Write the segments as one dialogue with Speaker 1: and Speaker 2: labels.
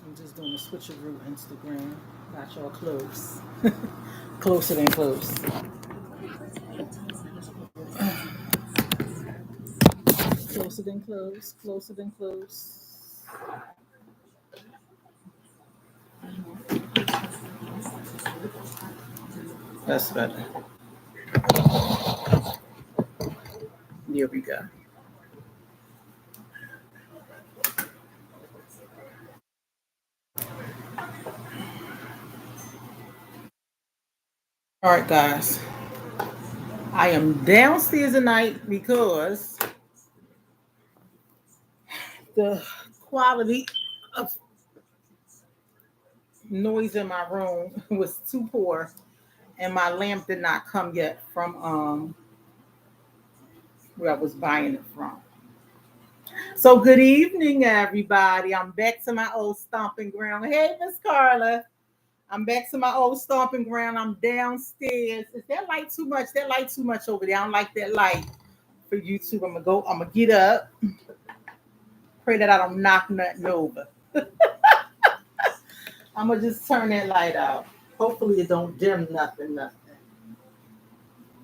Speaker 1: I'm just doing a switcheroo Instagram. Got y'all close. Closer than close. Closer than close. Closer than close. That's better. There we go. All right, guys. I am downstairs tonight because the quality of noise in my room was too poor, and my lamp did not come yet from where I was buying it from. So good evening, everybody. I'm back to my old stomping ground. Hey, Miss Carla. I'm back to my old stomping ground. I'm downstairs. Is that light too much? That light too much over there. I don't like that light for YouTube. I'm gonna get up. Pray that I don't knock nothing over. I'm gonna just turn that light out. Hopefully it don't dim nothing. Let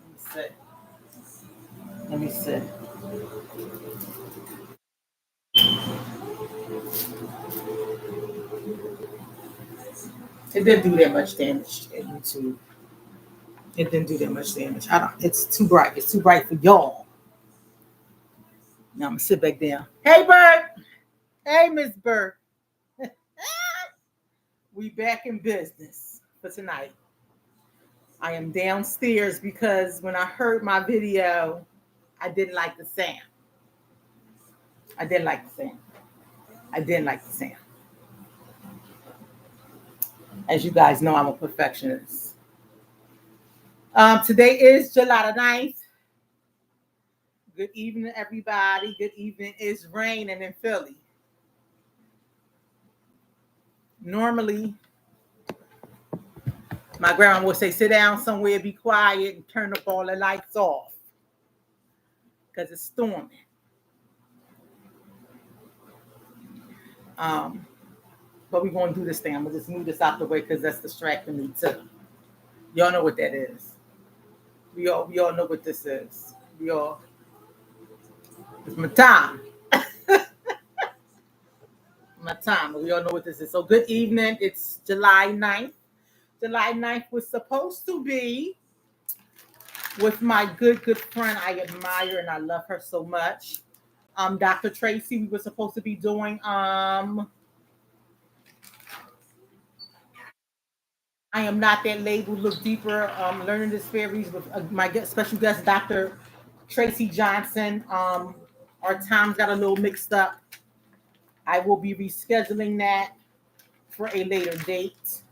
Speaker 1: me see. Let me see. It didn't do that much damage at YouTube. It didn't do that much damage. I don't. It's too bright. It's too bright for y'all. Now I'm gonna sit back down. Hey, Bert. Hey, Miss Bert. We back in business for tonight. I am downstairs because when I heard my video, I didn't like the sound. I didn't like the sound. I didn't like the sound. As you guys know, I'm a perfectionist. Today is July the 9th. Good evening, everybody. Good evening. It's raining in Philly. Normally, my grandma would say, sit down somewhere, be quiet, and turn up all the lights off because it's storming. Um, but we're going to do this thing. I'm going to just move this out the way because that's distracting me too. Y'all know what that is. We all know what this is. It's my time. My time. We all know what this is. So good evening. It's July 9th. July 9th was supposed to be with my good friend I admire and I love her so much. Dr. Tracy, we were supposed to be doing I am not that label. Look deeper. Learning disparities with special guest, Dr. Tracy Johnson. Our times got a little mixed up. I will be rescheduling that for a later date.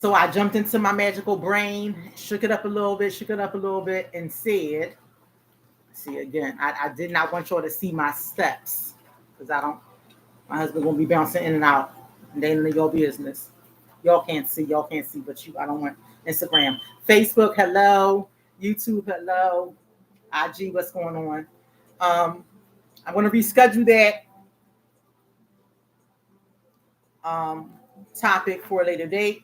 Speaker 1: So I jumped into my magical brain, shook it up a little bit, and said, see again, I did not want y'all to see my steps because I don't, my husband gonna be bouncing in and out. And they in your business. Y'all can't see, but I don't want Instagram. Facebook, hello. YouTube, hello. IG, what's going on? I'm gonna reschedule that topic for a later date.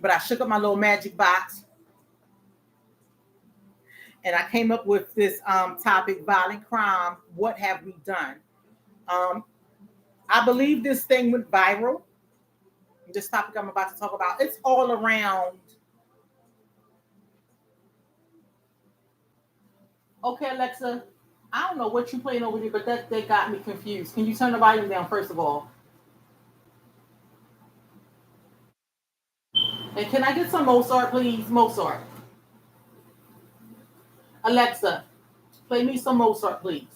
Speaker 1: But I shook up my little magic box and I came up with this topic: violent crime. What have we done? Um, I believe this thing went viral. This topic I'm about to talk about. It's all around. Okay, Alexa. I don't know what you're playing over there, but that they got me confused. Can you turn the volume down first of all? And can I get some Mozart, please? Mozart. Alexa, play me some Mozart, please.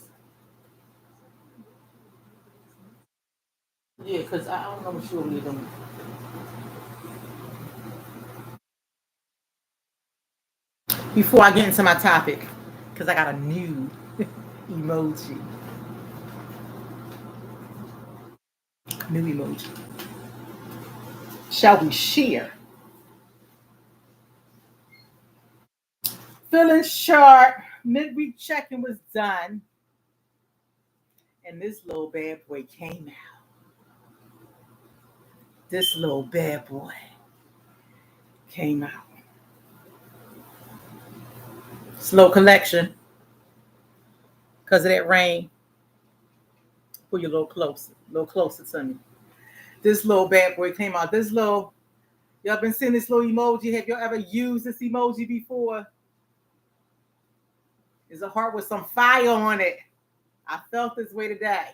Speaker 1: Yeah, because I don't know what you're really doing. Before I get into my topic, because I got a new emoji. New emoji. Shall we share? Feeling sharp. Midweek check-in was done. And this little bad boy came out. This little bad boy came out. Slow collection. Because of that rain. Pull you a little closer to me. This little bad boy came out. This little, y'all been seeing this little emoji. Have y'all ever used this emoji before? It's a heart with some fire on it. I felt this way today.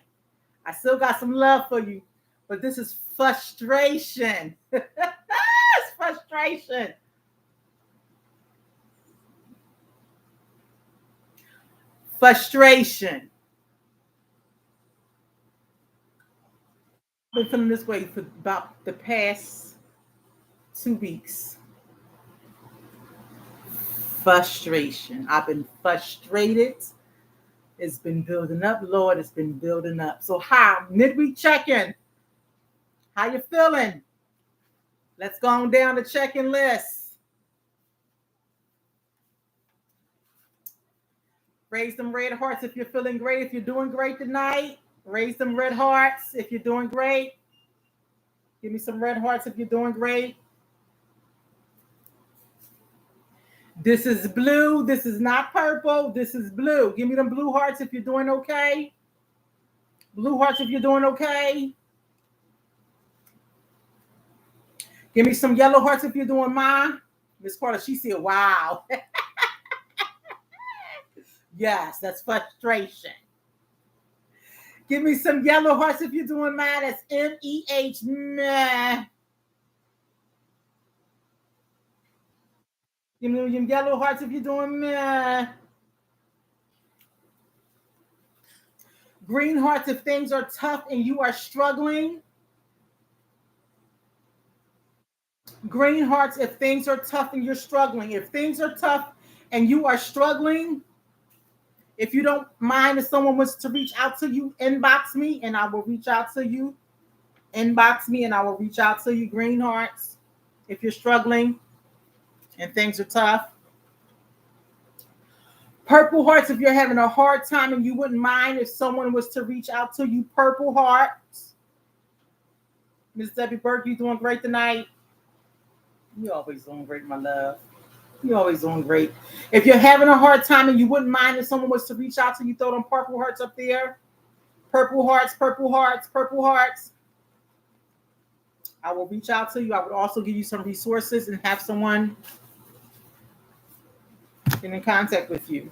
Speaker 1: I still got some love for you, but this is frustration. It's frustration. Frustration. I've been feeling this way for about the past 2 weeks. Frustration. I've been frustrated. It's been building up, Lord. It's been building up. So how? Midweek check-in. How you feeling? Let's go on down the check-in list. Raise them red hearts if you're feeling great. If you're doing great tonight, raise them red hearts if you're doing great. Give me some red hearts if you're doing great. This is blue. This is not purple. This is blue. Give me them blue hearts if you're doing okay. Blue hearts if you're doing okay. Give me some yellow hearts if you're doing mine. Miss Carter, she said, wow. Yes, that's frustration. Give me some yellow hearts if you're doing mine. That's M-E-H. Meh. Give me some yellow hearts if you're doing meh. Green hearts if things are tough and you are struggling. Green hearts if things are tough and you're struggling. If things are tough and you are struggling, if you don't mind if someone wants to reach out to you, inbox me and I will reach out to you. Inbox me and I will reach out to you. Green hearts if you're struggling and things are tough. Purple hearts if you're having a hard time and you wouldn't mind if someone was to reach out to you. Purple hearts. Miss Debbie Burke, you doing great tonight? You always doing great, my love. You're always doing great. If you're having a hard time and you wouldn't mind if someone was to reach out to you, throw them purple hearts up there. Purple hearts, purple hearts, purple hearts. I will reach out to you. I would also give you some resources and have someone get in contact with you.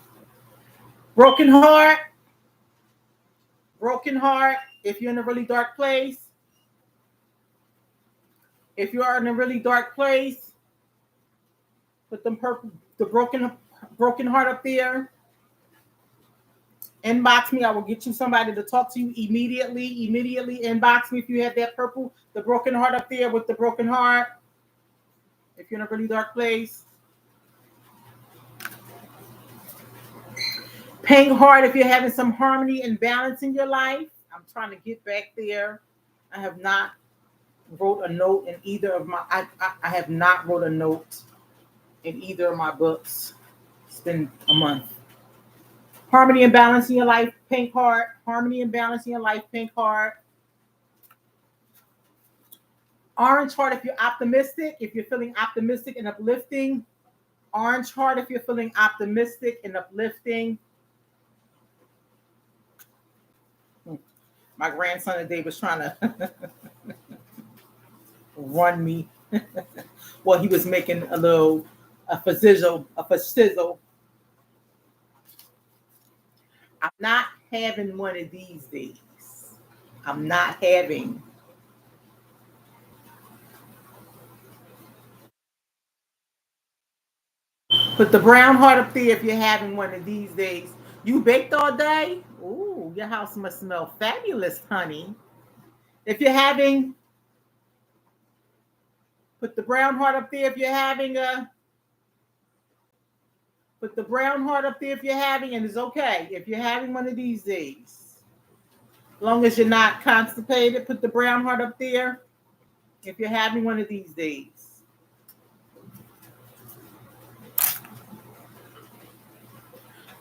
Speaker 1: Broken heart. Broken heart. If you're in a really dark place. If you are in a really dark place, put them purple, the broken heart up there. Inbox me. I will get you somebody to talk to you immediately. Immediately inbox me if you have that purple, the broken heart up there with the broken heart. If you're in a really dark place. Pink heart if you're having some harmony and balance in your life. I'm trying to get back there. I have not wrote a note in either of my I have not wrote a note in either of my books. It's been a month. Harmony and balance in your life, pink heart. Harmony and balance in your life, pink heart. Orange heart if you're optimistic, if you're feeling optimistic and uplifting. Orange heart if you're feeling optimistic and uplifting. My grandson today was trying to run me. Well, he was making a fizzle. I'm not having one of these days. I'm not having. Put the brown heart up there if you're having one of these days. You baked all day? Ooh, your house must smell fabulous, honey. If you're having, put the brown heart up there if you're having put the brown heart up there if you're having, and it's okay. If you're having one of these days, as long as you're not constipated, put the brown heart up there if you're having one of these days.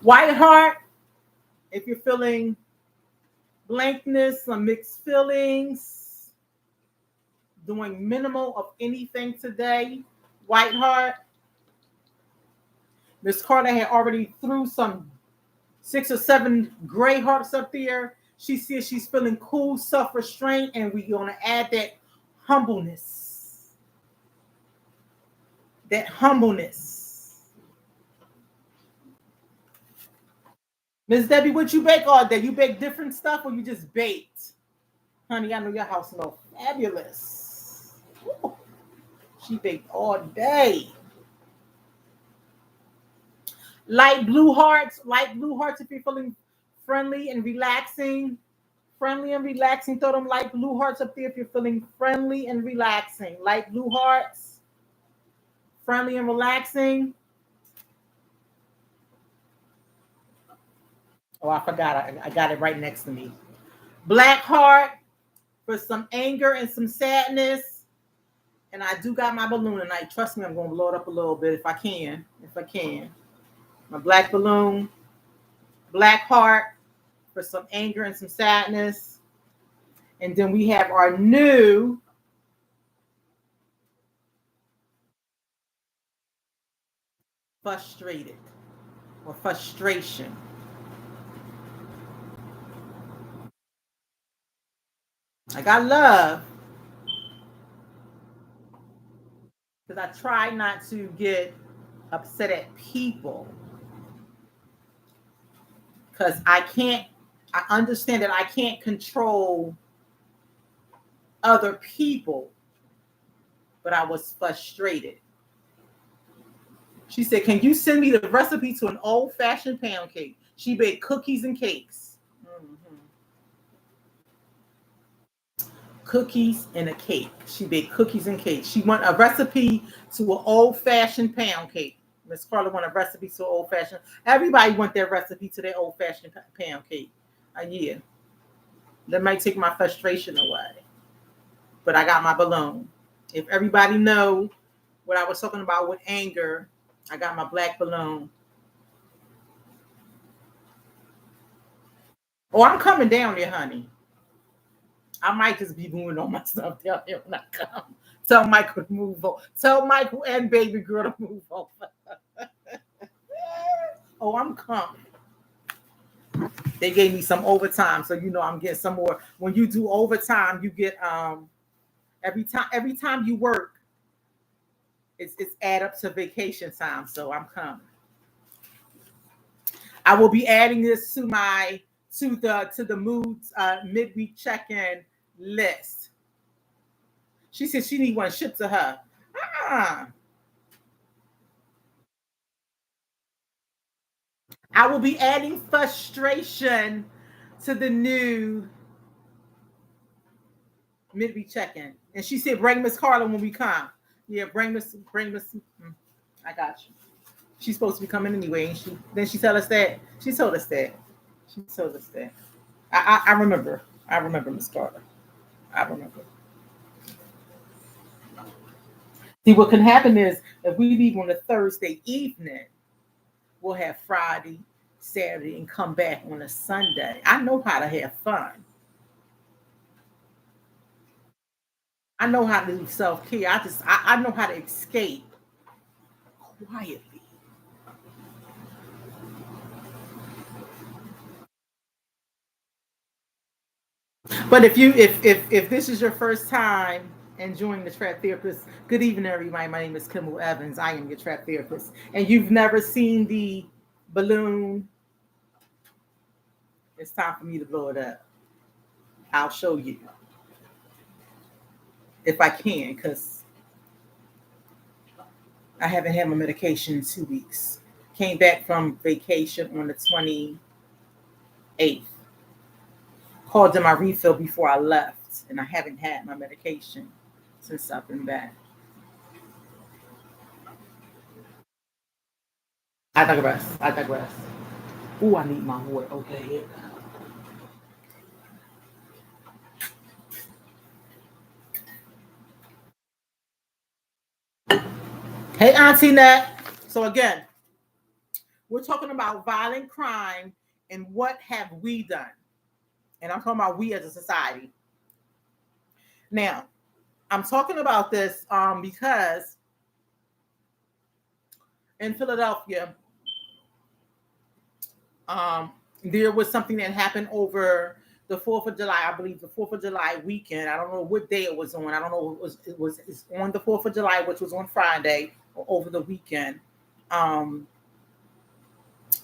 Speaker 1: White heart, if you're feeling Blankness, some mixed feelings, doing minimal of anything today. White heart. Miss Carter had already threw some 6 or 7 gray hearts up there. She says she's feeling cool, self-restraint, and we're going to add that humbleness. That humbleness. Miss Debbie, what you bake all day? You bake different stuff or you just baked? Honey, I know your house smells fabulous. Ooh, she baked all day. Light blue hearts if you're feeling friendly and relaxing. Friendly and relaxing. Throw them light blue hearts up there if you're feeling friendly and relaxing. Light blue hearts. Friendly and relaxing. Oh, I forgot. I got it right next to me. Black heart for some anger and some sadness. And I do got my balloon tonight. Trust me, I'm going to blow it up a little bit if I can. My black balloon. Black heart for some anger and some sadness. And then we have our new frustrated or frustration. I got love because I try not to get upset at people because I understand that I can't control other people, but I was frustrated. She said, can you send me the recipe to an old-fashioned pound cake? She baked cookies and cakes. Mm-hmm. Cookies and a cake. She baked cookies and cake. She want a recipe to an old-fashioned pound cake. Miss Carla want a recipe to an old-fashioned. Everybody want their recipe to their old-fashioned pound cake. Yeah. That might take my frustration away. But I got my balloon. If everybody know what I was talking about with anger, I got my black balloon. Oh, I'm coming down there, honey. I might just be moving on myself down here when I come. Tell Michael to move on. Tell Michael and baby girl to move on. Oh, I'm coming. They gave me some overtime, so you know I'm getting some more. When you do overtime, you get every time you work, it's add up to vacation time. So I'm coming. I will be adding this to the moods midweek check-in list. She said she need one shipped to her. I will be adding frustration to the new midweek check-in. And she said, bring Miss Carla when we come. Yeah, bring Miss. I got you. She's supposed to be coming anyway, ain't she? Then she told us that. She told us that. I remember. I remember Miss Carter. I remember. See, what can happen is if we leave on a Thursday evening, we'll have Friday, Saturday, and come back on a Sunday. I know how to have fun. I know how to do self-care. I know how to escape quietly. But if this is your first time enjoying the Trap Therapist, good evening, everybody. My name is Kimble Evans. I am your Trap Therapist, and you've never seen the balloon. It's time for me to blow it up. I'll show you if I can, because I haven't had my medication in 2 weeks. Came back from vacation on the 28th. Called in my refill before I left, and I haven't had my medication since I've been back. I digress. Ooh, I need my water. Okay. Hey, Auntie Nat. So again, we're talking about violent crime and what have we done? And I'm talking about we as a society. Now, I'm talking about this because in Philadelphia, there was something that happened over the 4th of July. I believe the 4th of July weekend. I don't know what day it was on. I don't know. It's on the 4th of July, which was on Friday, or over the weekend. Um,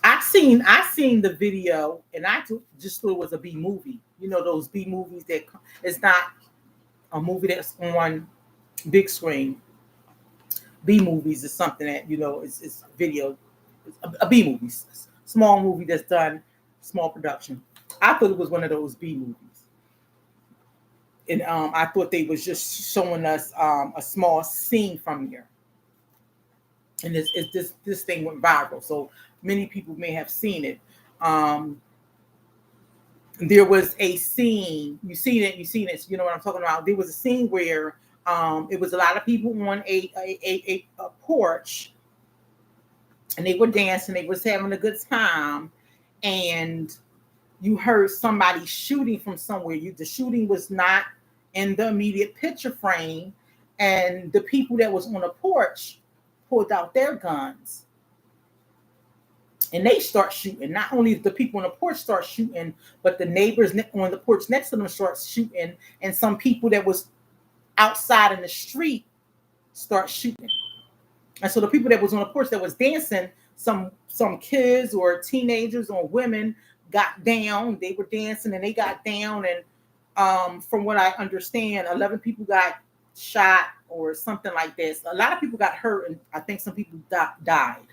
Speaker 1: I seen the video, and I just thought it was a B movie. You know, those B movies that it's not a movie that's on big screen. B movies is something that it's video, it's a B movie, small movie that's done, small production. I thought it was one of those B movies, and I thought they was just showing us a small scene from here, and this thing went viral, so many people may have seen it. Um, there was a scene, you seen it, you know what I'm talking about. There was a scene where it was a lot of people on a porch, and they were dancing, they was having a good time, and you heard somebody shooting from somewhere. The shooting was not in the immediate picture frame, and the people that was on the porch pulled out their guns and they start shooting. Not only the people on the porch start shooting, but the neighbors on the porch next to them start shooting, and some people that was outside in the street start shooting. And so the people that was on the porch that was dancing, some kids or teenagers or women got down. They were dancing and they got down, and from what I understand, 11 people got shot or something like this. A lot of people got hurt, and I think some people died.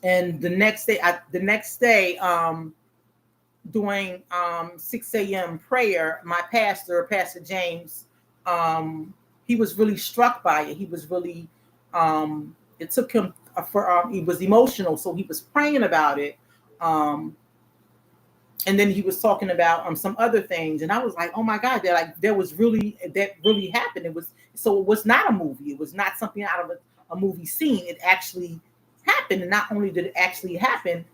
Speaker 1: And the next day, doing 6 a.m. prayer, my Pastor James, he was really struck by it. He was really, it took him he was emotional, so he was praying about it. Um, and then he was talking about some other things, and I was like, oh my God, that really happened. It was not a movie. It was not something out of a movie scene. It actually happened, and not only did it actually happen,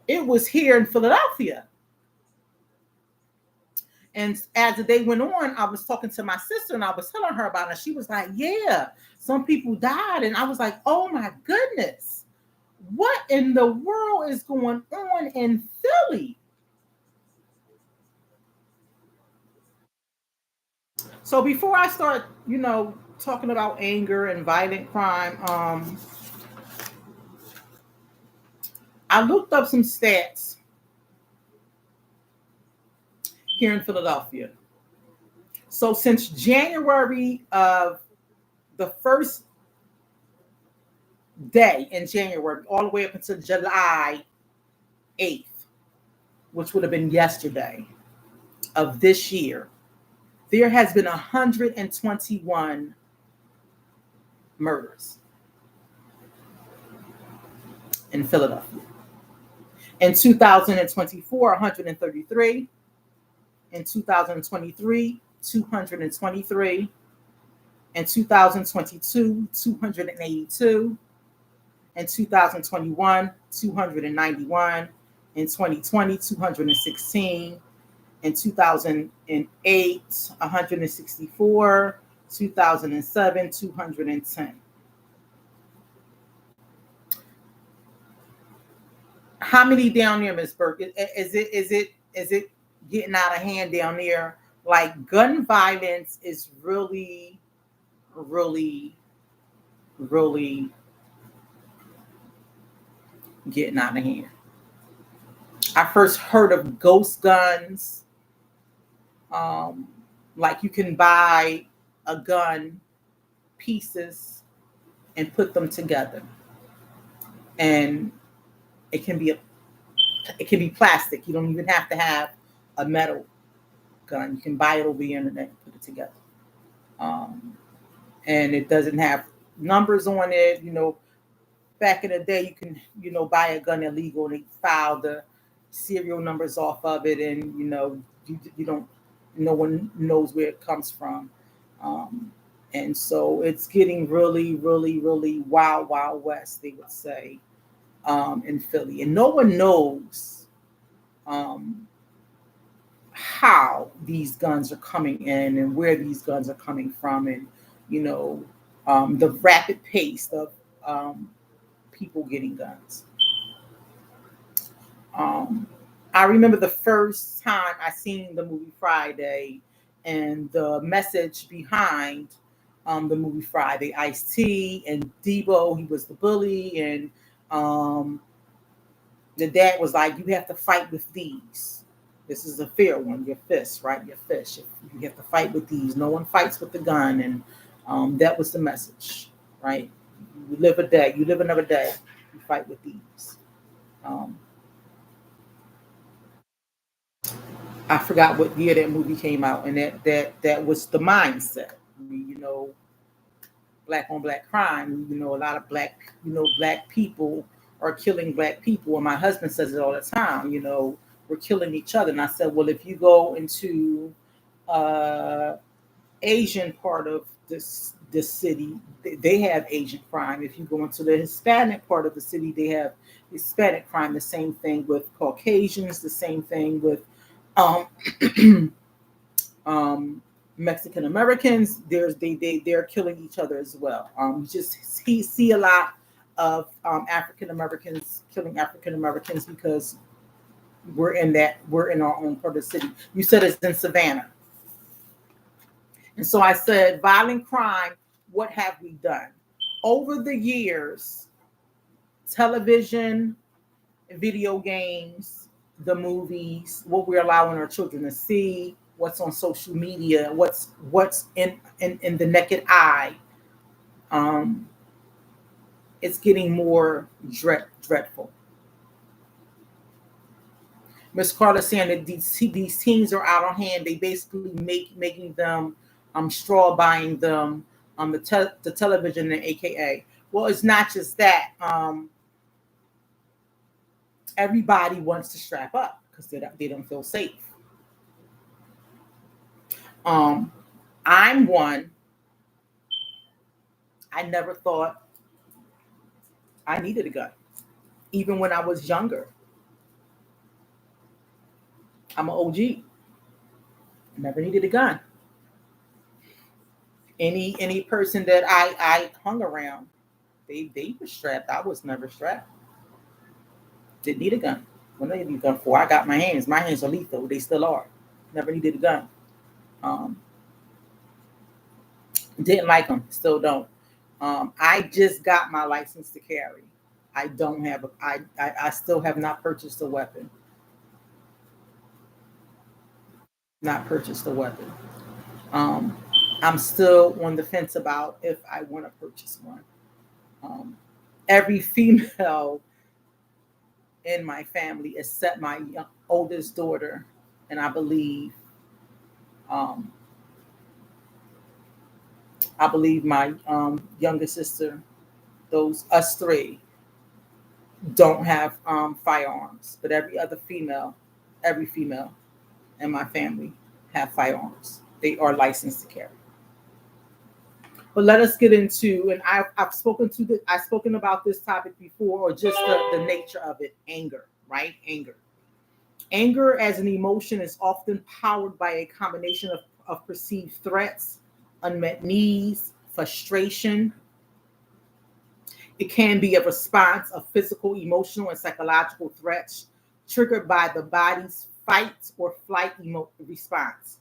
Speaker 1: it was here in Philadelphia. And as the day went on, I was talking to my sister and I was telling her about it. She was like, yeah, some people died. And I was like, oh my goodness, what in the world is going on in Philly? So before I start, talking about anger and violent crime, I looked up some stats here in Philadelphia. So since January of the first day in January, all the way up until July 8th, which would have been yesterday of this year, there has been 121 murders in Philadelphia. In 2024, 133. In 2023, 223. In 2022, 282. In 2021, 291. In 2020, 216. In 2008, 164. 2007, 210. How many down there, Miss Burke? Is it getting out of hand down there? Like, gun violence is really, really, really getting out of hand. I first heard of ghost guns. Um, like, you can buy a gun pieces and put them together, and it can be plastic. You don't even have to have a metal gun. You can buy it over the internet and put it together. Um, and it doesn't have numbers on it. Back in the day, you can, buy a gun illegal and they file the serial numbers off of it, and you don't, no one knows where it comes from. Um, and so it's getting really, really, really wild, wild west, they would say, in Philly, and no one knows. um, how these guns are coming in and where these guns are coming from, and you know, the rapid pace of people getting guns. Um, I remember the first time I seen the movie Friday, and the message behind the movie Friday. Ice-T and Debo, he was the bully, and um, the dad was like, "You have to fight with these. This is a fair one. Your fists, right? Your fish. You have to fight with these. No one fights with the gun." And that was the message, right? You live a day. You live another day. You fight with these. Um, I forgot what year that movie came out, and that was the mindset. You know, black on black crime. You know, a lot of black people are killing black people, and my husband says it all the time. You know, we're killing each other. And I said, well, if you go into uh, Asian part of this city, they have Asian crime. If you go into the Hispanic part of the city, they have Hispanic crime. The same thing with Caucasians. The same thing with um, Mexican Americans. They're killing each other as well. You just see a lot of African Americans killing African Americans because we're in our own part of the city. You said it's in Savannah, and so I said violent crime. What have we done over the years? Television, video games, the movies, what we're allowing our children to see, what's on social media, what's in the naked eye. Um, it's getting more dreadful. Miss Carter saying that these teens are out on hand. They basically making them straw buying them the television and AKA. Well, it's not just that. Everybody wants to strap up because they don't feel safe. Um, I'm one. I never thought I needed a gun, even when I was younger. I'm an OG. Never needed a gun. Any person that I hung around, they were strapped. I was never strapped. Didn't need a gun. When I need a gun for, I got my hands. My hands are lethal. They still are. Never needed a gun. Um, didn't like them. Still don't. I just got my license to carry. I don't have a. I still have not purchased a weapon. Not purchased a weapon. Um, I'm still on the fence about if I want to purchase one. Um, every female in my family, except my oldest daughter, and um, I believe my younger sister, those us three, don't have firearms. But every female in my family have firearms. They are licensed to carry. But let us get into, and I've spoken about this topic before, or just the nature of it, anger, right? Anger as an emotion is often powered by a combination of perceived threats, unmet needs, frustration. It can be a response of physical, emotional, and psychological threats triggered by the body's fight or flight response.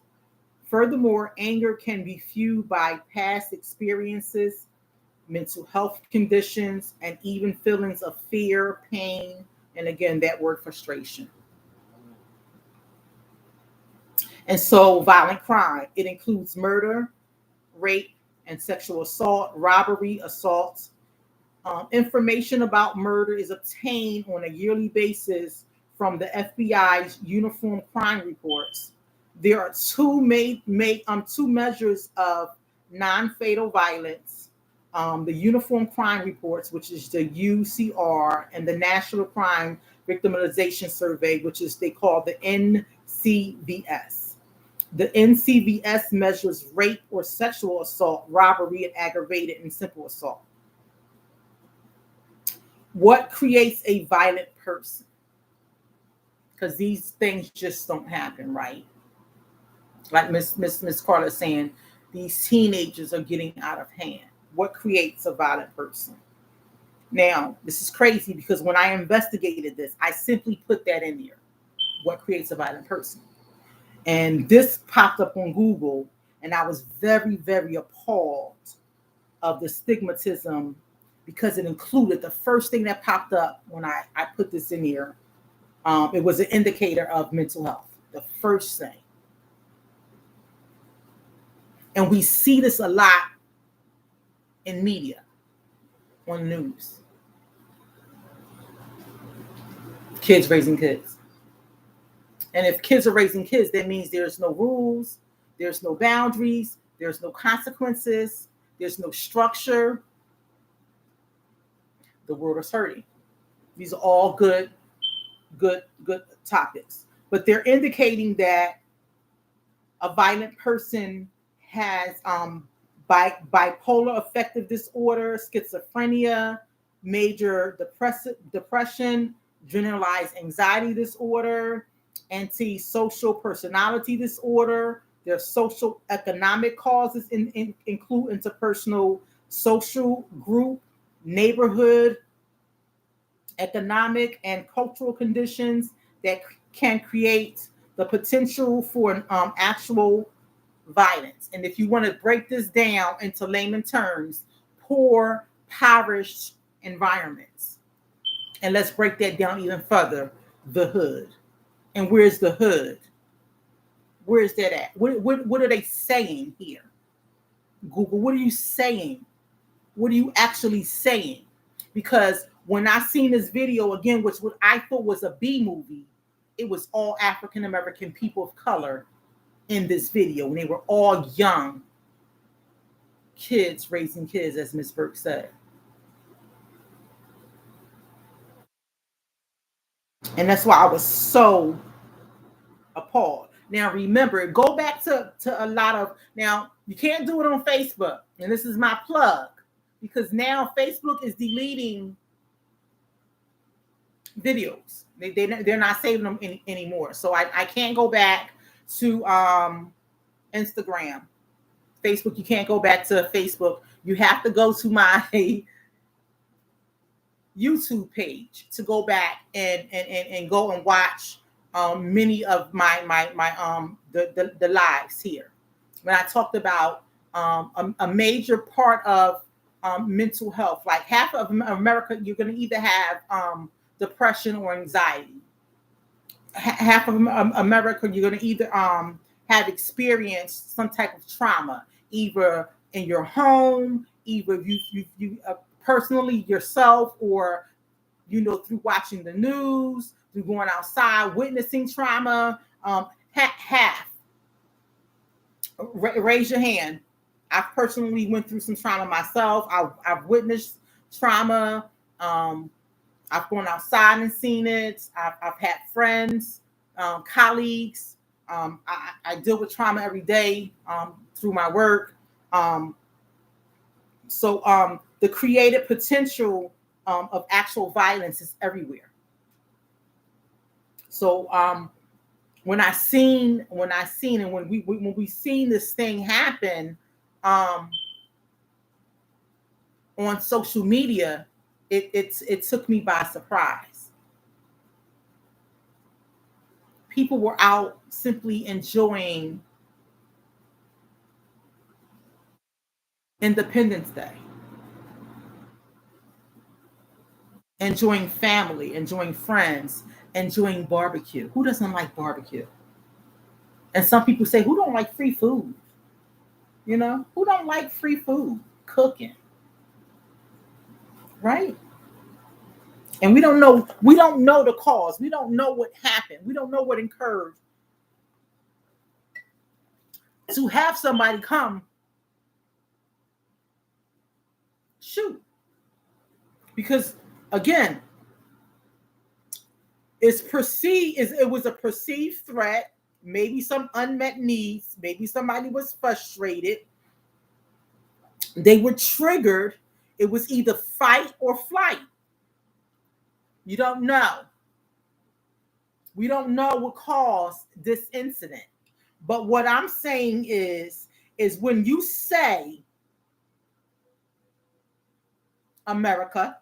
Speaker 1: Furthermore, anger can be fueled by past experiences, mental health conditions, and even feelings of fear, pain, and again, that word frustration. And so, violent crime, it includes murder, rape, and sexual assault, robbery, assault. Information about murder is obtained on a yearly basis from the FBI's Uniform Crime Reports. There are two measures of non-fatal violence: the Uniform Crime Reports, which is the UCR, and the National Crime Victimization Survey, which is they call the NCVS. The NCVS measures rape or sexual assault, robbery, and aggravated and simple assault. What creates a violent person? because these things just don't happen, right? Like Miss Carla is saying, these teenagers are getting out of hand. What creates a violent person? Now, this is crazy because when I investigated this, I simply put that in there. What creates a violent person? And this popped up on Google, and I was very, very appalled of the stigmatism because it included the first thing that popped up when I put this in here. It was an indicator of mental health, the first thing. And we see this a lot in media, on the news. Kids raising kids. And if kids are raising kids, that means there's no rules, there's no boundaries, there's no consequences, there's no structure. The world is hurting. These are all good topics. But they're indicating that a violent person has bipolar affective disorder, schizophrenia, major depression, generalized anxiety disorder, antisocial personality disorder. There's social economic causes include interpersonal, social, group, neighborhood, economic, and cultural conditions that can create the potential for actual violence. And if you want to break this down into layman terms, poor, impoverished environments. And let's break that down even further, the hood. And where's the hood? Where's that at? What are they saying here? Google, what are you saying? What are you actually saying? Because when I seen this video again, which what I thought was a B movie, it was all African American people of color in this video, and they were all young kids raising kids, as Miss Burke said. And that's why I was so appalled. Now remember, go back to a lot of, now you can't do it on Facebook, and this is my plug, because now Facebook is deleting videos. They're not saving them anymore. So I can't go back to Instagram. Facebook, you can't go back to Facebook. You have to go to my YouTube page to go back and go and watch many of my the lives here. When I talked about a major part of mental health, like half of America, you're going to either have depression or anxiety. Half of America, you're going to either have experienced some type of trauma, either in your home, either you personally yourself, or through watching the news, through going outside, witnessing trauma. Half. Raise your hand. I've personally went through some trauma myself. I've witnessed trauma. I've gone outside and seen it. I've had friends, colleagues. I deal with trauma every day through my work. So the creative potential of actual violence is everywhere. So when we seen this thing happen on social media, it took me by surprise. People were out simply enjoying Independence Day, enjoying family, enjoying friends, enjoying barbecue. Who doesn't like barbecue? And some people say, who don't like free food? Who don't like free food? Cooking. Right? And we don't know the cause. We don't know what happened. We don't know what occurred to have somebody come shoot. Because again, it was a perceived threat, maybe some unmet needs, maybe somebody was frustrated. They were triggered. It was either fight or flight. You don't know. We don't know what caused this incident. But what I'm saying is when you say America,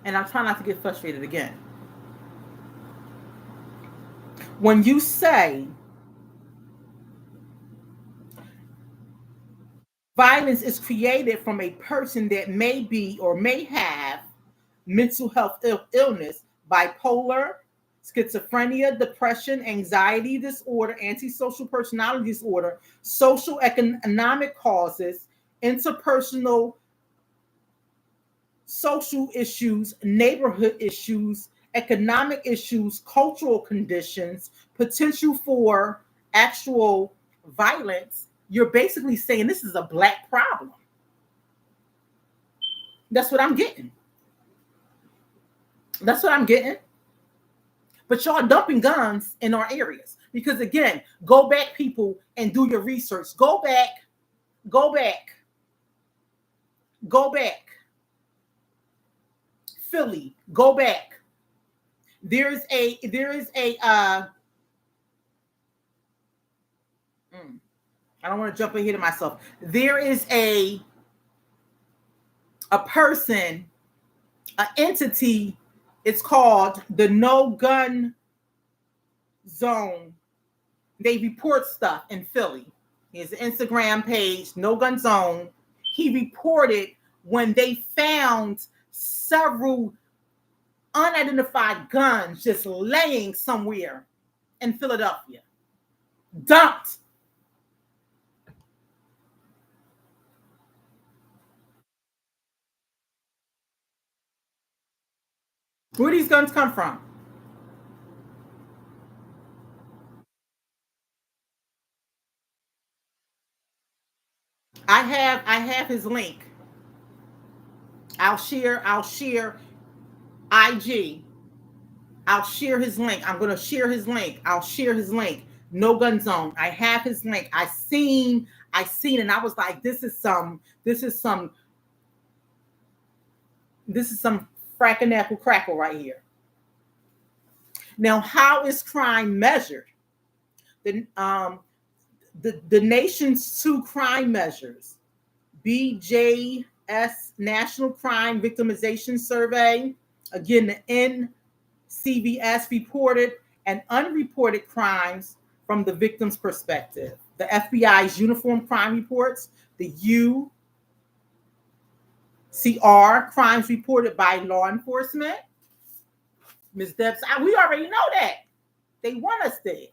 Speaker 1: and I'm trying not to get frustrated again. When you say violence is created from a person that may be or may have mental health illness, bipolar, schizophrenia, depression, anxiety disorder, antisocial personality disorder, social economic causes, interpersonal social issues, neighborhood issues, economic issues, cultural conditions, potential for actual violence, you're basically saying this is a black problem. That's what I'm getting. That's what I'm getting. But y'all dumping guns in our areas. Because again, go back, people, and do your research. Go back, go back, go back. Philly, go back. I don't want to jump ahead of myself. There is a person, an entity, it's called the No Gun Zone. They report stuff in Philly. His Instagram page, No Gun Zone. He reported when they found several unidentified guns just laying somewhere in Philadelphia. Dumped. Where do these guns come from? I have his link. I'll share IG. I'll share his link. I'm gonna share his link. I'll share his link. No Gun Zone. I have his link. I seen, and I was like, this is some fracking crackle right here. Now, how is crime measured? The the nation's two crime measures, BJS National Crime Victimization Survey. Again, the NCVS reported and unreported crimes from the victim's perspective. The FBI's Uniform Crime Reports, the UCR crimes reported by law enforcement. Ms. Debs, we already know that. They want us there.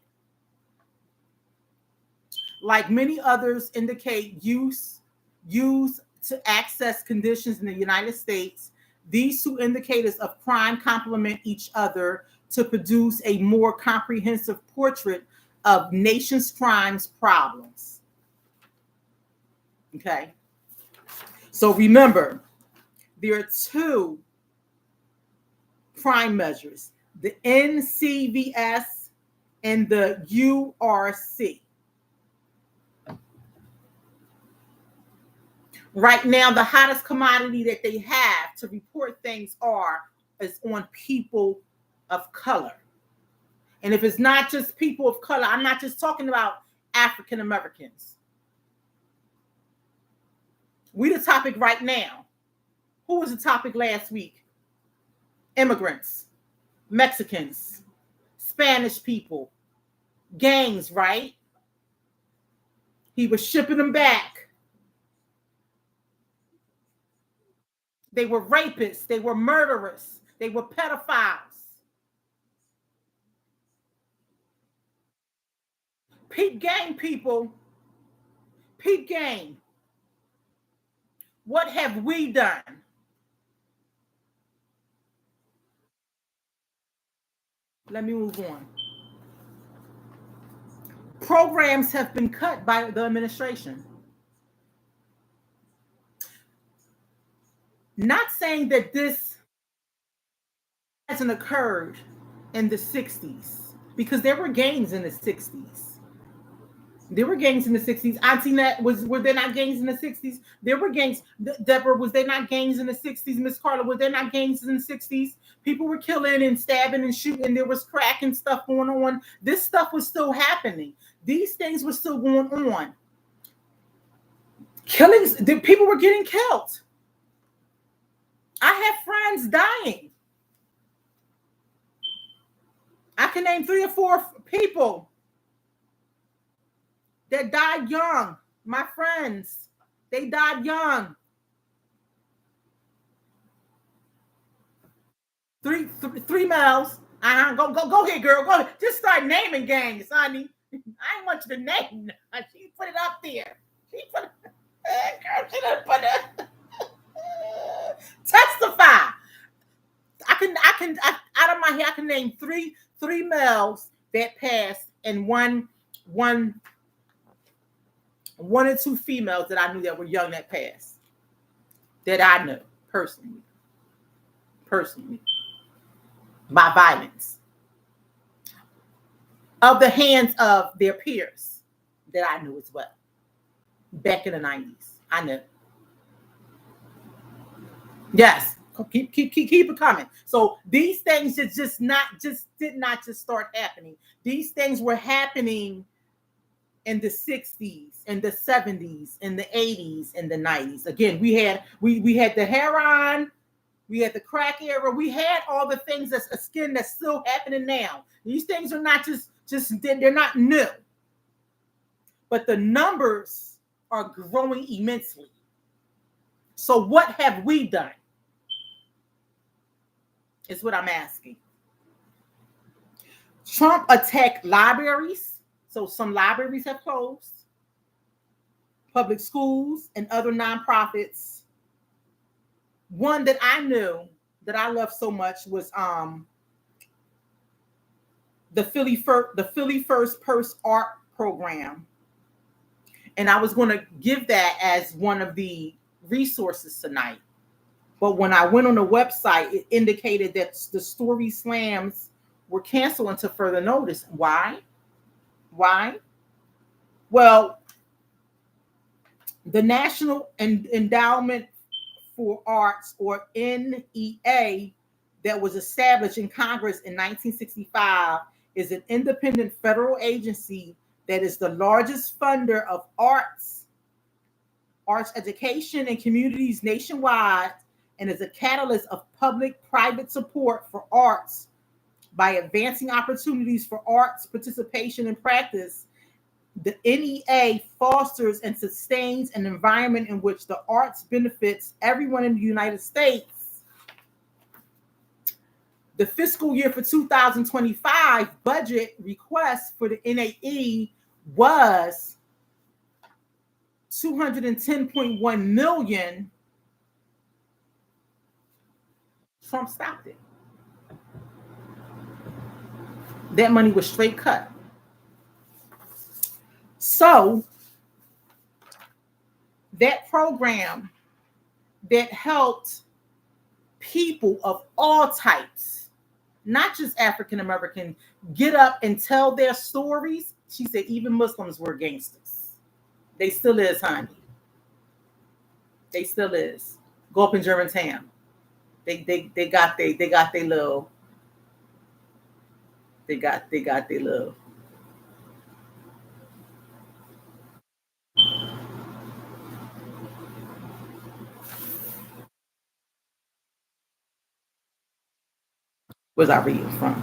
Speaker 1: Like many others indicate use to access conditions in the United States, these two indicators of crime complement each other to produce a more comprehensive portrait of nation's crimes problems. Okay. So remember, there are two crime measures, the NCVS and the URC. Right now, the hottest commodity that they have to report things is on people of color. And if it's not just people of color, I'm not just talking about African Americans. We the topic right now. Who was the topic last week? Immigrants, Mexicans, Spanish people, gangs, right? He was shipping them back. They were rapists. They were murderers. They were pedophiles. Peep gang, people. Peep gang. What have we done? Let me move on. Programs have been cut by the administration. Not saying that this hasn't occurred in the 60s, because there were gangs in the 60s. There were gangs in the 60s. Auntie Nat, were there not gangs in the 60s? There were gangs. Deborah, was there not gangs in the 60s? Miss Carla, were there not gangs in the 60s? People were killing and stabbing and shooting. There was crack and stuff going on. This stuff was still happening. These things were still going on. Killings, people were getting killed. I have friends dying. I can name 3 or 4 people that died young. My friends, they died young. Three males. Go ahead, girl. Go ahead. Just start naming gangs, honey. I ain't want you to name. She put it up there. She put it. Girl, she done put it. Testify. I can out of my head I can name three males that passed and one or 2 females that I knew that were young that passed. That I know personally. By violence. Of the hands of their peers that I knew as well. Back in the 90s. I know. Yes. Keep it coming. So these things did not start happening. These things were happening in the 60s, in the 70s, in the 80s, in the 90s. Again, we had the heroin, we had the crack era, we had all the things that's still happening now. These things are not just they're not new. But the numbers are growing immensely. So what have we done? Is what I'm asking. Trump attacked libraries. So some libraries have closed. Public schools and other nonprofits. One that I knew that I loved so much was the Philly First Purse Art Program. And I was going to give that as one of the resources tonight. But when I went on the website, it indicated that the story slams were canceled until further notice. Why? Well, the National Endowment for Arts, or NEA, that was established in Congress in 1965 is an independent federal agency that is the largest funder of arts education and communities nationwide, and is a catalyst of public-private support for arts by advancing opportunities for arts participation and practice. The NEA fosters and sustains an environment in which the arts benefits everyone in the United States. The fiscal year for 2025 budget request for the NAE was $210.1 million. Trump stopped it. That money was straight cut. So that program that helped people of all types, not just African American, get up and tell their stories. She said even Muslims were gangsters. They still is, honey. They still is. Go up in Germantown. They got their little. They got their little. Where's I reading from?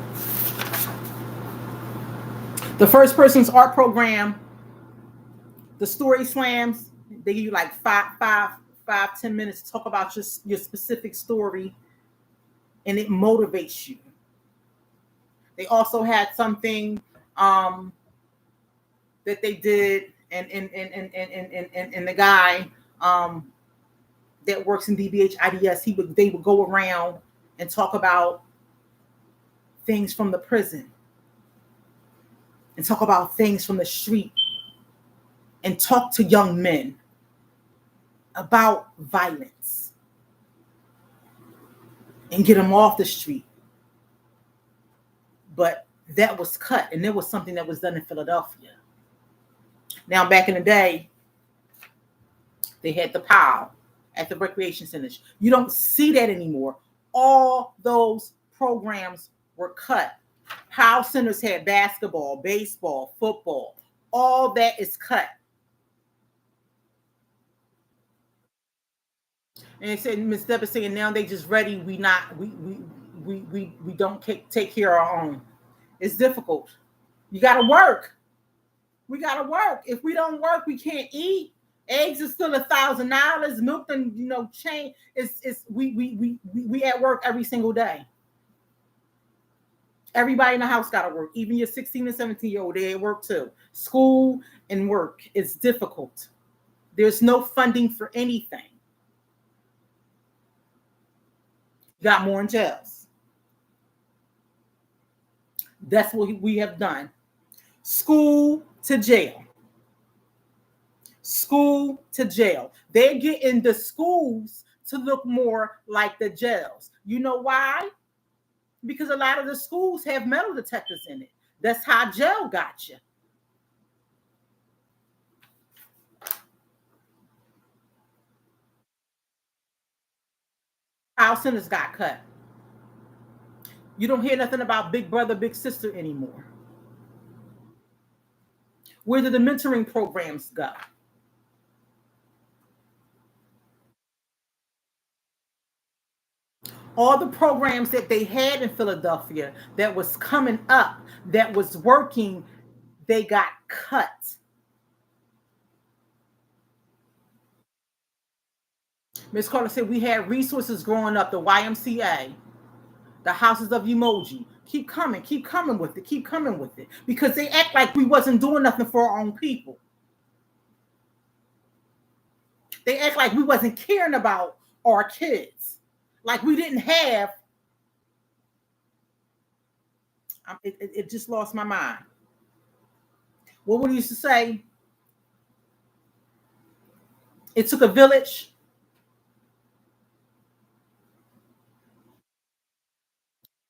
Speaker 1: The First Person's Art Program, the Story Slams, they give you like 10 minutes to talk about your specific story, and it motivates you. They also had something that they did, and the guy that works in DBH IDS, they would go around and talk about things from the prison and talk about things from the street and talk to young men about violence and get them off the street. But that was cut, and there was something that was done in Philadelphia. Now, back in the day, they had the POW at the recreation centers. You don't see that anymore. All those programs were cut. POW centers had basketball, baseball, football. All that is cut. And they said, Miss Deborah saying now they just ready. We don't take care of our own. It's difficult. You got to work. We got to work. If we don't work, we can't eat. Eggs is still $1,000. Milk and change. It's we at work every single day. Everybody in the house got to work. Even your 16 and 17-year-old, they at work too. School and work. It's difficult. There's no funding for anything. Got more in jails. That's what we have done. School to jail. School to jail. They're getting the schools to look more like the jails. You know why? Because a lot of the schools have metal detectors in it. That's how jail got you. Our centers got cut. You don't hear nothing about big brother, big sister anymore. Where did the mentoring programs go? All the programs that they had in Philadelphia that was coming up, that was working, they got cut. Ms. Carter said we had resources growing up, the YMCA, the Houses of Emoji. Keep coming with it, keep coming with it. Because they act like we wasn't doing nothing for our own people. They act like we wasn't caring about our kids. Like we didn't have. It just lost my mind. What would we used to say? It took a village.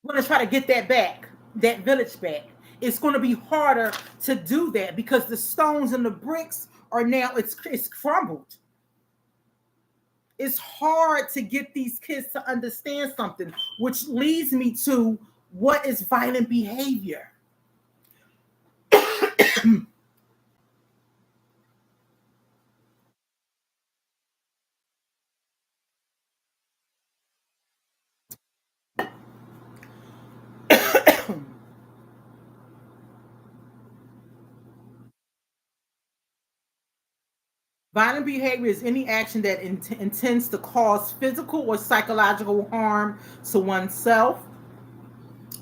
Speaker 1: We're going to try to get that back, that village back. It's going to be harder to do that because the stones and the bricks are now, it's crumbled. It's hard to get these kids to understand something, which leads me to what is violent behavior. Violent behavior is any action that intends to cause physical or psychological harm to oneself,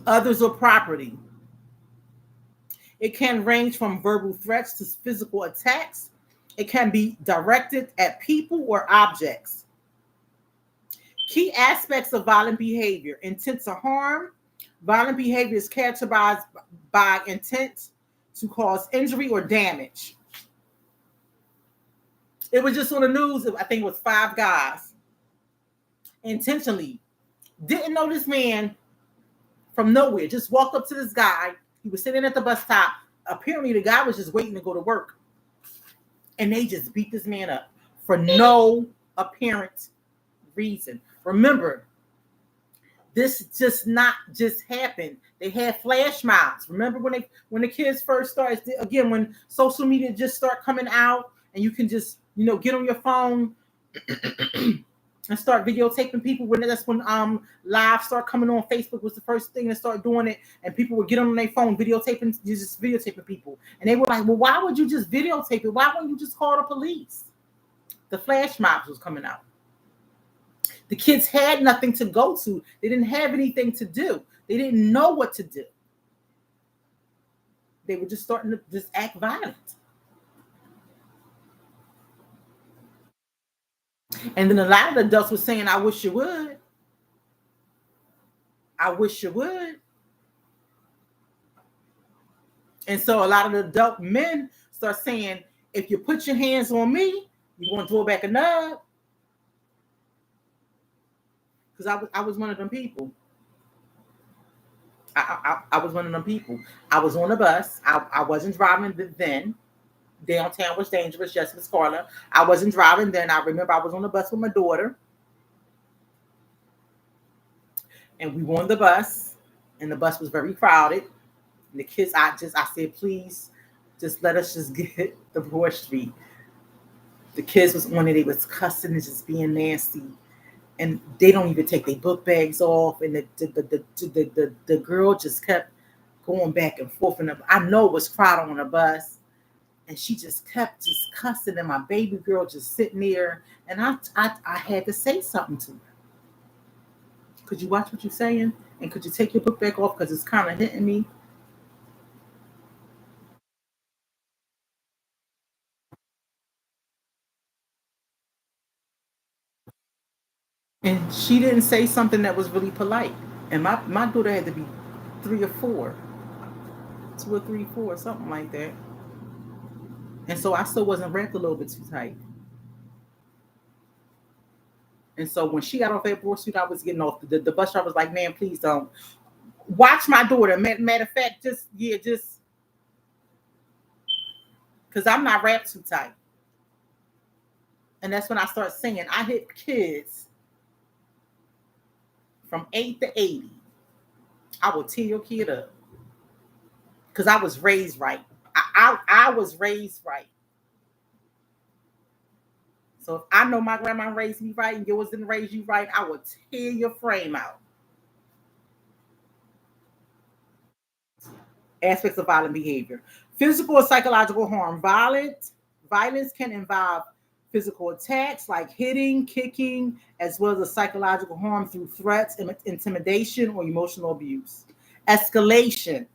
Speaker 1: others, or property. It can range from verbal threats to physical attacks. It can be directed at people or objects. Key aspects of violent behavior: intent to harm. Violent behavior is characterized by intent to cause injury or damage. It was just on the news, I think it was 5 guys intentionally didn't know this man from nowhere, just walked up to this guy. He was sitting at the bus stop. Apparently the guy was just waiting to go to work, and they just beat this man up for no apparent reason. Remember, this just not just happened. They had flash mobs. Remember when the kids first started, again, when social media just start coming out and you can just get on your phone and start videotaping people. That's when live start coming on. Facebook was the first thing to start doing it, and people would get on their phone videotaping people, and they were like, well, why would you just videotape it? Why wouldn't you just call the police? The flash mobs was coming out. The kids had nothing to go to. They didn't have anything to do. They didn't know what to do. They were just starting to just act violent. And then a lot of the adults were saying, I wish you would. I wish you would. And so a lot of the adult men start saying, if you put your hands on me, you're going to throw back a nub. Because I was one of them people. I was one of them people. I was on a bus. I wasn't driving then. Downtown was dangerous. Yes, Miss Carla. I wasn't driving then. I remember I was on the bus with my daughter, and we were on the bus, and the bus was very crowded. And the kids, I said, please, just let us just get the Broad Street. The kids was on it. They was cussing and just being nasty, and they don't even take their book bags off. And the girl just kept going back and forth. And I know it was crowded on the bus, and she just kept just cussing. And my baby girl just sitting there, and I had to say something to her. Could you watch what you're saying? And could you take your book back off because it's kind of hitting me? And she didn't say something that was really polite. And my daughter had to be 3 or 4, 2 or 3, 4, something like that. And so I still wasn't wrapped a little bit too tight. And so when she got off at Broad Street, I was getting off. The bus driver was like, "Man, please don't watch my daughter." Matter of fact, just because I'm not wrapped too tight. And that's when I start singing. I hit kids from 8 to 80. I will tear your kid up because I was raised right. I was raised right. So if I know my grandma raised me right and yours didn't raise you right, I will tear your frame out. Aspects of violent behavior. Physical or psychological harm. Violence can involve physical attacks like hitting, kicking, as well as psychological harm through threats, intimidation, or emotional abuse. Escalation.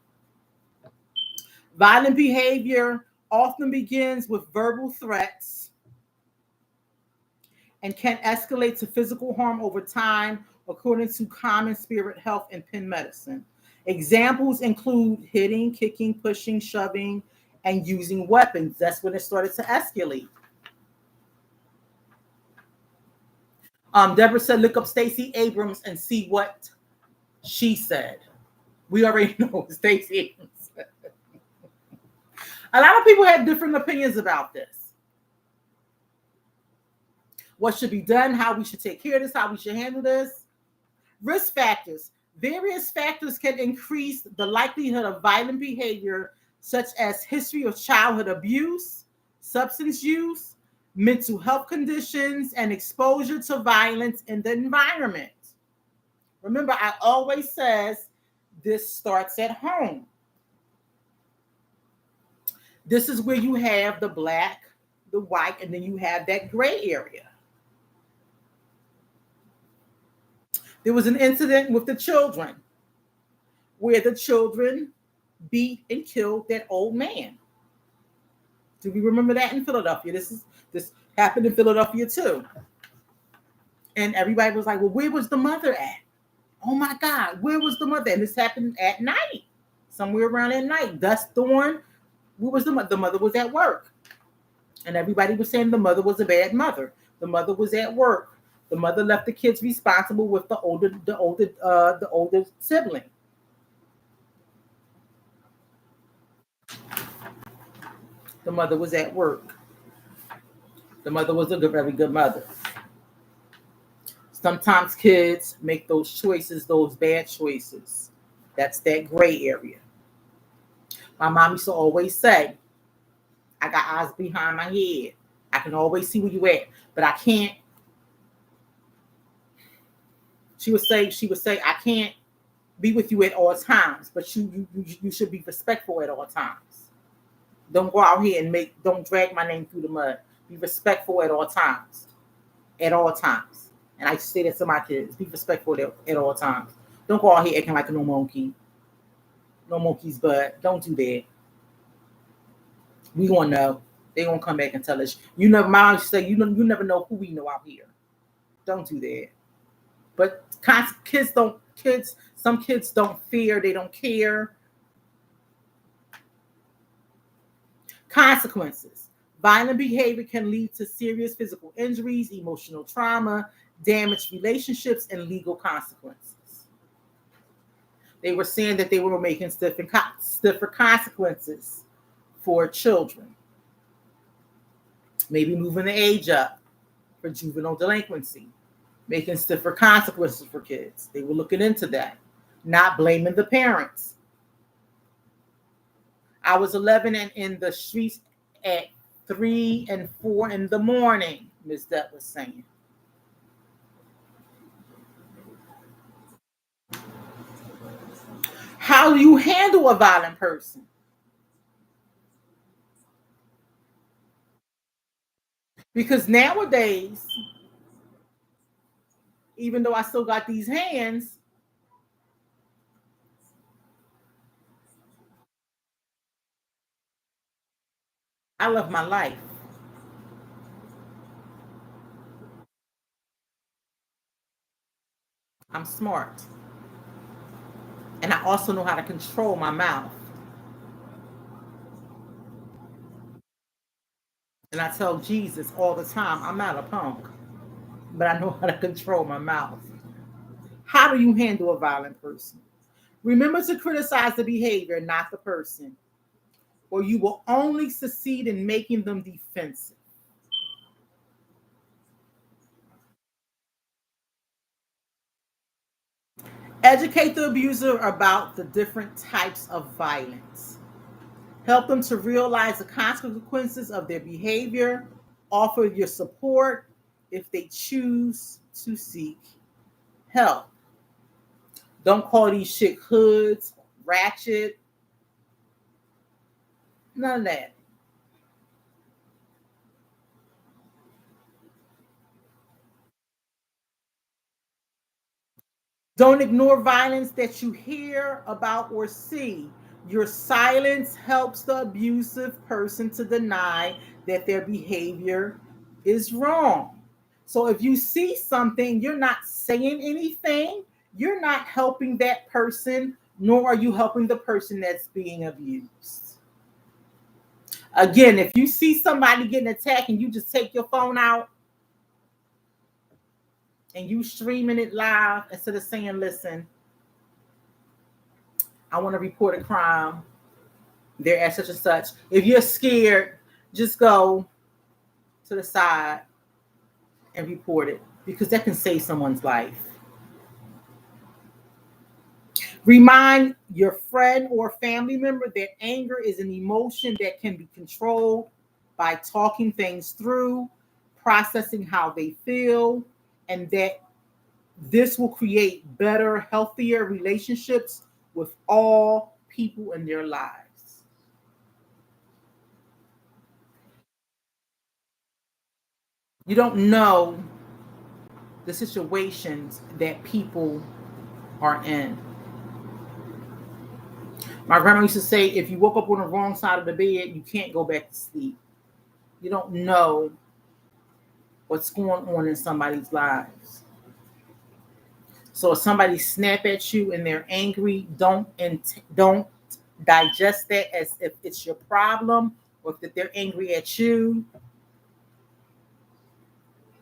Speaker 1: Violent behavior often begins with verbal threats and can escalate to physical harm over time, according to Common Spirit Health and Penn Medicine. Examples include hitting, kicking, pushing, shoving, and using weapons. That's when it started to escalate. Deborah said, look up Stacey Abrams and see what she said. We already know Stacey Abrams said. A lot of people have different opinions about this. What should be done, how we should take care of this, how we should handle this. Risk factors. Various factors can increase the likelihood of violent behavior, such as history of childhood abuse, substance use, mental health conditions, and exposure to violence in the environment. Remember, I always says this starts at home. This is where you have the black, the white, and then you have that gray area. There was an incident with the children where the children beat and killed that old man. Do we remember that in Philadelphia? This happened in Philadelphia too. And everybody was like, well, where was the mother at? Oh my God, where was the mother? And this happened at night, somewhere around at night. Dust dawn. Where was the mother? The mother was at work. And everybody was saying the mother was a bad mother. The mother was at work. The mother left the kids responsible with the older sibling. The mother was at work. The mother was a very good mother. Sometimes kids make those choices, those bad choices. That's that gray area. My mom used to always say, I got eyes behind my head. I can always see where you at, but I can't. She would say, I can't be with you at all times, but you should be respectful at all times. Don't go out here and don't drag my name through the mud. Be respectful at all times. At all times. And I say that to my kids. Be respectful at all times. Don't go out here acting like a no monkey. No monkey's butt. Don't do that. We gonna know. They gonna come back and tell us. You never mind say you never know who we know out here. Don't do that. But some kids don't fear, they don't care. Consequences. Violent behavior can lead to serious physical injuries, emotional trauma, damaged relationships, and legal consequences. They were saying that they were making stiffer consequences for children. Maybe moving the age up for juvenile delinquency, making stiffer consequences for kids. They were looking into that, not blaming the parents. I was 11 and in the streets at 3 and 4 in the morning, Ms. Depp was saying. How do you handle a violent person? Because nowadays, even though I still got these hands, I love my life. I'm smart. And I also know how to control my mouth. And I tell Jesus all the time, I'm not a punk, but I know how to control my mouth. How do you handle a violent person? Remember to criticize the behavior, not the person, or you will only succeed in making them defensive. Educate the abuser about the different types of violence. Help them to realize the consequences of their behavior. Offer your support if they choose to seek help. Don't call these shit hoods, ratchet, none of that. Don't ignore violence that you hear about or see. Your silence helps the abusive person to deny that their behavior is wrong. So if you see something, you're not saying anything, you're not helping that person, nor are you helping the person that's being abused. Again, if you see somebody getting attacked and you just take your phone out and you streaming it live instead of saying, listen, I want to report a crime. They're at such and such. If you're scared, just go to the side and report it because that can save someone's life. Remind your friend or family member that anger is an emotion that can be controlled by talking things through, processing how they feel, and that this will create better, healthier relationships with all people in their lives. You don't know the situations that people are in. My grandma used to say, if you woke up on the wrong side of the bed, you can't go back to sleep. You don't know what's going on in somebody's lives. So if somebody snap at you and they're angry, don't digest that as if it's your problem or if they're angry at you.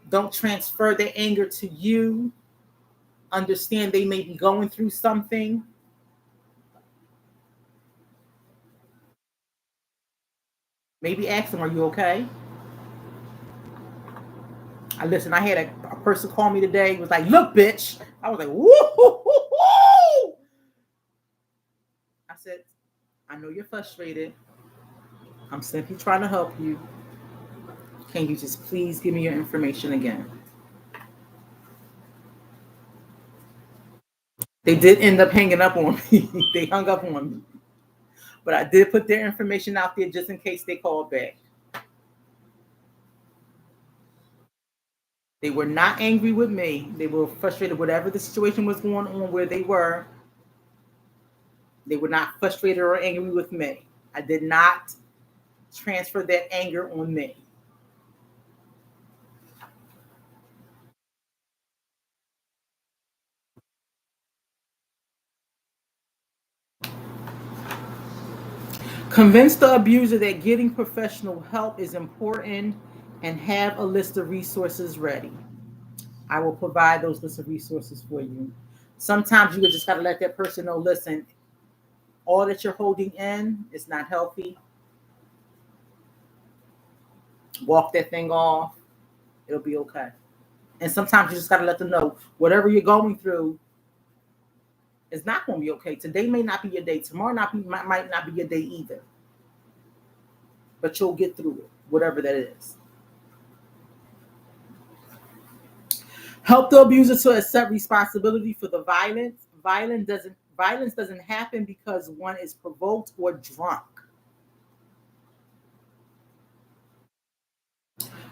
Speaker 1: Don't transfer their anger to you. Understand they may be going through something. Maybe ask them, are you okay? I had a person call me today. Was like, look, bitch. I was like, woo. I said, I know you're frustrated. I'm simply trying to help you. Can you just please give me your information again? They did end up hanging up on me. They hung up on me. But I did put their information out there just in case they called back. They were not angry with me. They were frustrated, whatever the situation was going on where they were. They were not frustrated or angry with me. I did not transfer that anger on me. Convince the abuser that getting professional help is important and have a list of resources ready. I will provide those lists of resources for you. Sometimes you just got to let that person know, listen, all that you're holding in is not healthy. walk that thing off. It'll be okay. And sometimes you just got to let them know whatever you're going through is not going to be okay. Today may not be your day. Tomorrow might not be your day either. But you'll get through it, whatever that is. Help the abuser to accept responsibility for the violence. Violence doesn't happen because one is provoked or drunk.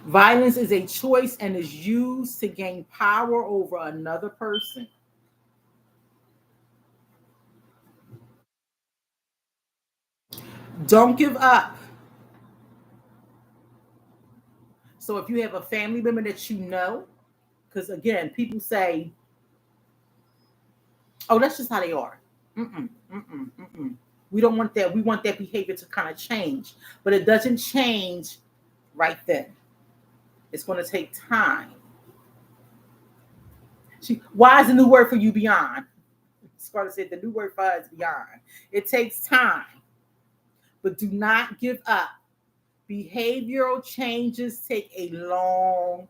Speaker 1: Violence is a choice and is used to gain power over another person. Don't give up. So if you have a family member that you know, because again, people say, oh, that's just how they are. We don't want that. We want that behavior to kind of change, but it doesn't change right then. It's going to take time. Why is the new word for you beyond? Scarlett said the new word for us is beyond. It takes time, but do not give up. Behavioral changes take a long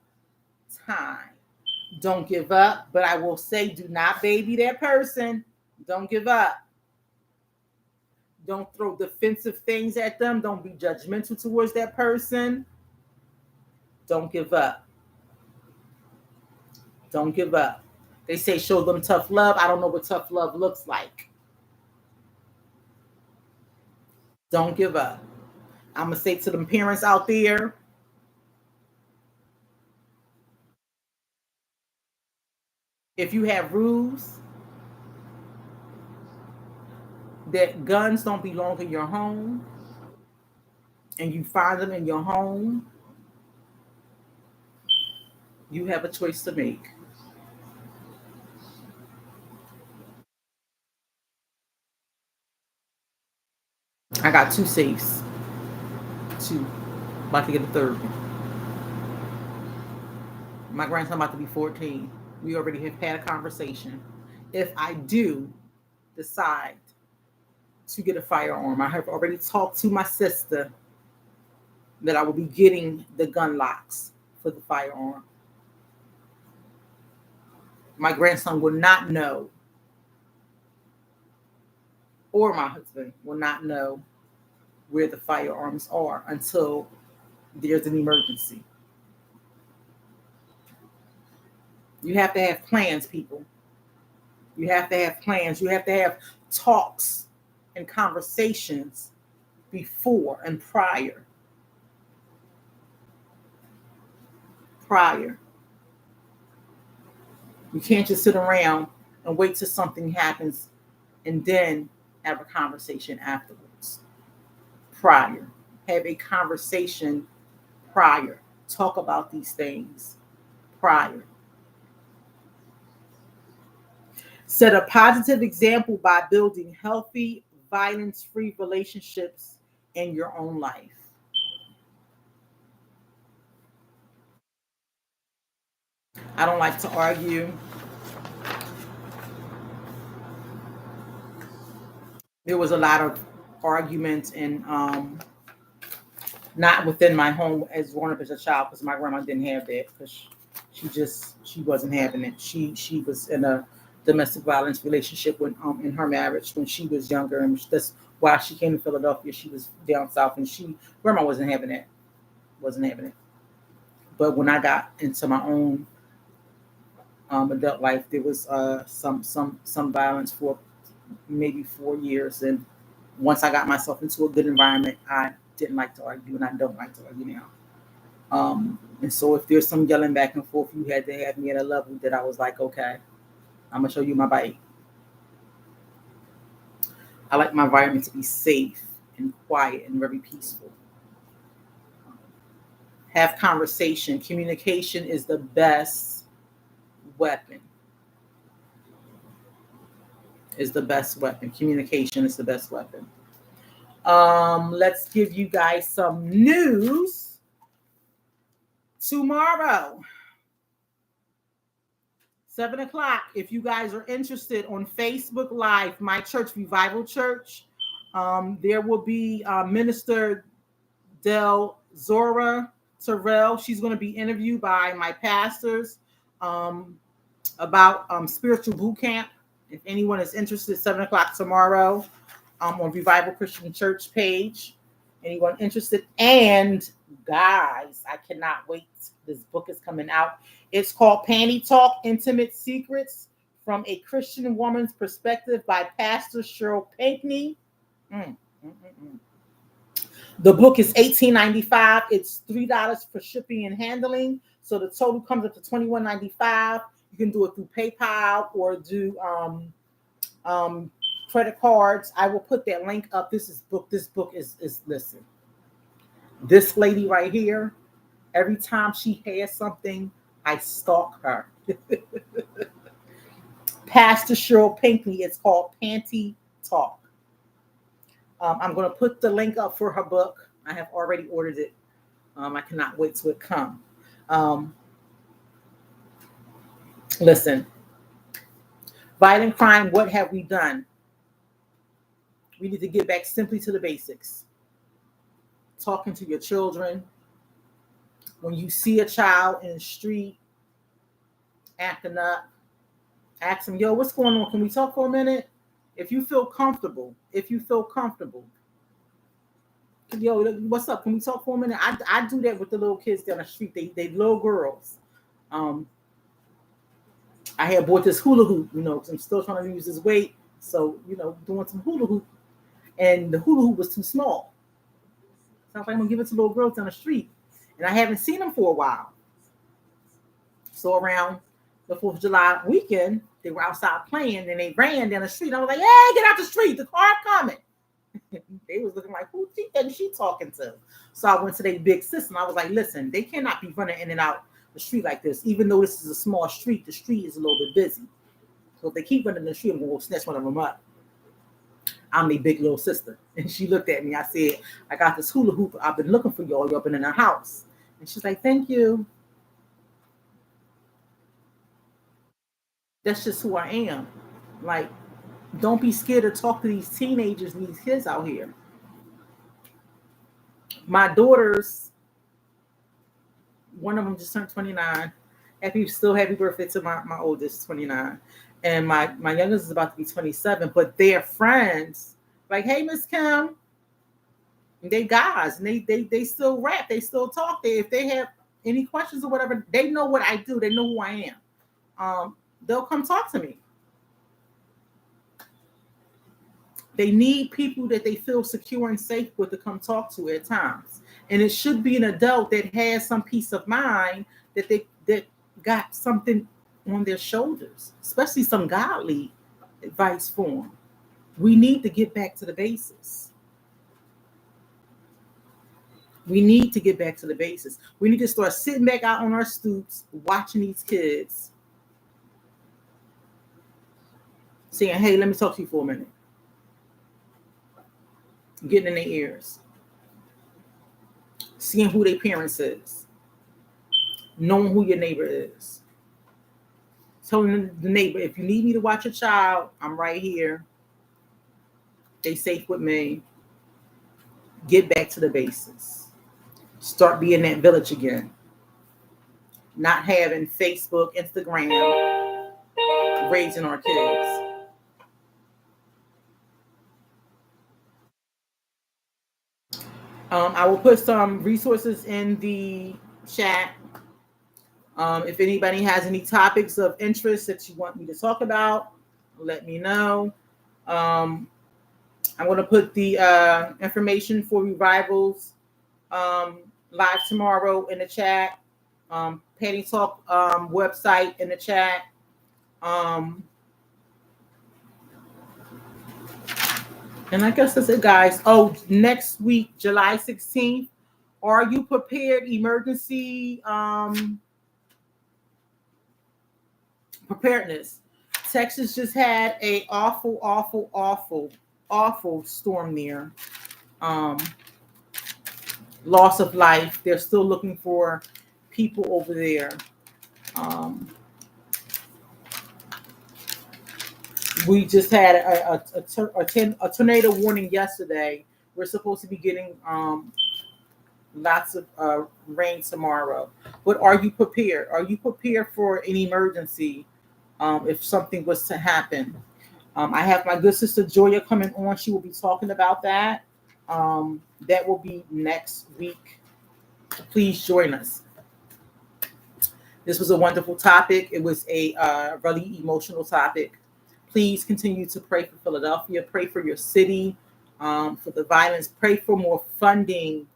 Speaker 1: time. Don't give up, but I will say do not baby that person. Don't give up. Don't throw defensive things at them. Don't be judgmental towards that person. Don't give up. Don't give up. They say show them tough love. I don't know what tough love looks like. Don't give up. I'm going to say to them parents out there, if you have rules that guns don't belong in your home and you find them in your home, you have a choice to make. I got 2 safes. 2. About to get a 3rd one. My grandson about to be 14. We already have had a conversation. If I do decide to get a firearm, I have already talked to my sister that I will be getting the gun locks for the firearm. My grandson will not know, or my husband will not know where the firearms are until there's an emergency. You have to have plans, people. You have to have plans. You have to have talks and conversations before and prior. You can't just sit around and wait till something happens and then have a conversation afterwards. Prior. Have a conversation prior. Talk about these things prior. Set a positive example by building healthy, violence-free relationships in your own life. I don't like to argue. There was a lot of arguments and not within my home as growing up as a child, because my grandma didn't have that, because she wasn't having it. She was in a domestic violence relationship when in her marriage when she was younger, and that's why she came to Philadelphia. She was down south, and grandma wasn't having it. But when I got into my own adult life, there was some violence for maybe 4 years, and once I got myself into a good environment, I didn't like to argue, and I don't like to argue now. And so if there's some yelling back and forth, you had to have me at a level that I was like, okay, I'm gonna show you my bite. I like my environment to be safe and quiet and very peaceful. Have conversation. Communication is the best weapon. Communication is the best weapon. Let's give you guys some news. Tomorrow, 7:00, if you guys are interested, on Facebook Live, My Church Revival Church, there will be Minister Del Zora Terrell. She's going to be interviewed by my pastors about spiritual boot camp. If anyone is interested, 7 o'clock tomorrow on Revival Christian Church page. Anyone interested? And guys, I cannot wait. This book is coming out. It's called Panty Talk, Intimate Secrets from a Christian Woman's Perspective by Pastor Cheryl Pinckney. The book is $18.95. It's $3 for shipping and handling. So the total comes up to $21.95. You can do it through PayPal or do credit cards. I will put that link up. This book is listen. This lady right here, every time she has something, I stalk her. Pastor Cheryl Pinckney. It's called Panty Talk. I'm going to put the link up for her book. I have already ordered it. I cannot wait till it come. Listen, violent crime, what have we done? We need to get back simply to the basics. Talking to your children. When you see a child in the street acting up, ask them, yo, what's going on? Can we talk for a minute? If you feel comfortable, yo, what's up? Can we talk for a minute? I do that with the little kids down the street. They little girls. I had bought this hula hoop, because I'm still trying to lose this weight. So, doing some hula hoop. And the hula hoop was too small. So I was like, I'm going to give it to little girls down the street. And I haven't seen them for a while. So around the 4th of July weekend, they were outside playing and they ran down the street. I was like, hey, get out the street. The car coming. They was looking like, who is she talking to? So I went to their big sister and I was like, listen, they cannot be running in and out the street like this. Even though this is a small street, the street is a little bit busy. So if they keep running the street, I'm going to go snatch one of them up. I'm the big little sister. And she looked at me. I said, I got this hula hoop. I've been looking for y'all. Y'all been in the house. And she's like, thank you. That's just who I am. Like, don't be scared to talk to these teenagers and these kids out here. My daughters, one of them just turned 29. Happy birthday to my oldest, 29. And my youngest is about to be 27. But their friends, like, hey, Miss Kim, they guys, and they still rap. They still talk. If they have any questions or whatever, they know what I do. They know who I am. They'll come talk to me. They need people that they feel secure and safe with to come talk to at times. And it should be an adult that has some peace of mind that got something on their shoulders, especially some godly advice for them. We need to get back to the basics. We need to start sitting back out on our stoops, watching these kids, saying, hey, let me talk to you for a minute. Getting in their ears. Seeing who their parents is. Knowing who your neighbor is. Telling the neighbor, if you need me to watch your child, I'm right here. They safe with me. Get back to the basics. Start being that village again. Not having Facebook, Instagram, raising our kids. I will put some resources in the chat. If anybody has any topics of interest that you want me to talk about, let me know. I'm going to put the information for Revivals live tomorrow in the chat. Panty Talk website in the chat. And I guess that's it, guys. Oh, next week, July 16th, are you prepared? Emergency preparedness. Texas just had a awful storm there. Loss of life. They're still looking for people over there. We just had a tornado warning yesterday. We're supposed to be getting Lots of rain tomorrow. But are you prepared? Are you prepared for an emergency if something was to happen? I have my good sister Joya coming on. She will be talking about that. That will be next week. Please join us. This was a wonderful topic. It was a really emotional topic. Please continue to pray for Philadelphia. Pray for your city, for the violence. Pray for more funding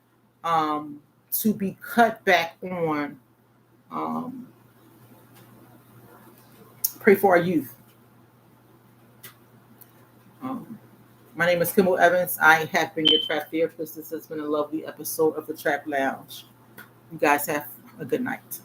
Speaker 1: um, to be cut back on. Um, Pray for our youth. Um, my name is Kimble Evans. I have been your trap therapist. This has been a lovely episode of the Trap Lounge. You guys have a good night.